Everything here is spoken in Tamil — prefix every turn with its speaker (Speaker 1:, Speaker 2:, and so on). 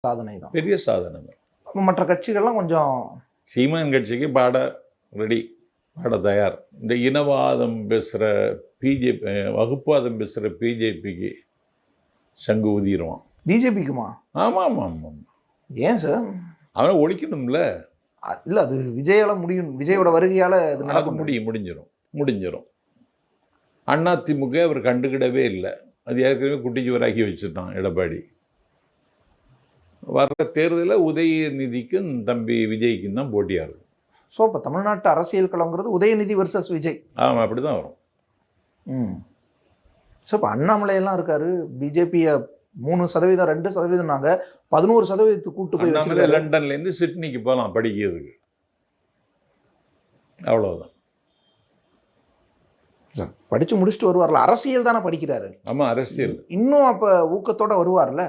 Speaker 1: சாதனை தான்.
Speaker 2: பெரிய சாதனை தான்.
Speaker 1: மற்ற கட்சிகள்லாம் கொஞ்சம்
Speaker 2: சீமான் கட்சிக்கு பாட ரெடி, பாட தயார். இந்த இனவாதம் பேசுகிற பிஜேபி, வகுப்புவாதம் பேசுகிற பிஜேபிக்கு சங்கு ஊதிடுவான்.
Speaker 1: பிஜேபிக்குமா?
Speaker 2: ஆமாம் ஆமாம் ஆமாம்.
Speaker 1: ஏன் சார்?
Speaker 2: அவனை ஒழிக்கணும்ல.
Speaker 1: இல்லை, அது விஜயால முடியும். விஜயோட வருகையால் அது நடக்க
Speaker 2: முடிஞ்சிடும். அதிமுக அவர் கண்டுக்கிடவே இல்லை. அது ஏற்கனவே குட்டிச்சுவராக்கி வச்சுட்டான் எடப்பாடி. வர்ற தேர்தலில் உதயநிதிக்கும் தம்பி விஜய்க்கும் தான் போட்டியாக இருக்கும்.
Speaker 1: ஸோ இப்போ தமிழ்நாட்டு அரசியல் களங்கிறது உதயநிதி வர்சஸ் விஜய்.
Speaker 2: ஆமாம், அப்படி தான் வரும்.
Speaker 1: ஸோ இப்போ அண்ணாமலையெல்லாம் இருக்காரு. பிஜேபியை 3%, 2% நாங்கள் 11% கூட்டு போய்
Speaker 2: அண்ணாமலை லண்டன்லேருந்து சிட்னிக்கு போகலாம் படிக்கிறதுக்கு. அவ்வளோதான்.
Speaker 1: படித்து முடிச்சுட்டு வருவார்ல. அரசியல் தானே படிக்கிறாரு.
Speaker 2: ஆமாம், அரசியல்.
Speaker 1: இன்னும் அப்போ ஊக்கத்தோடு வருவார்ல.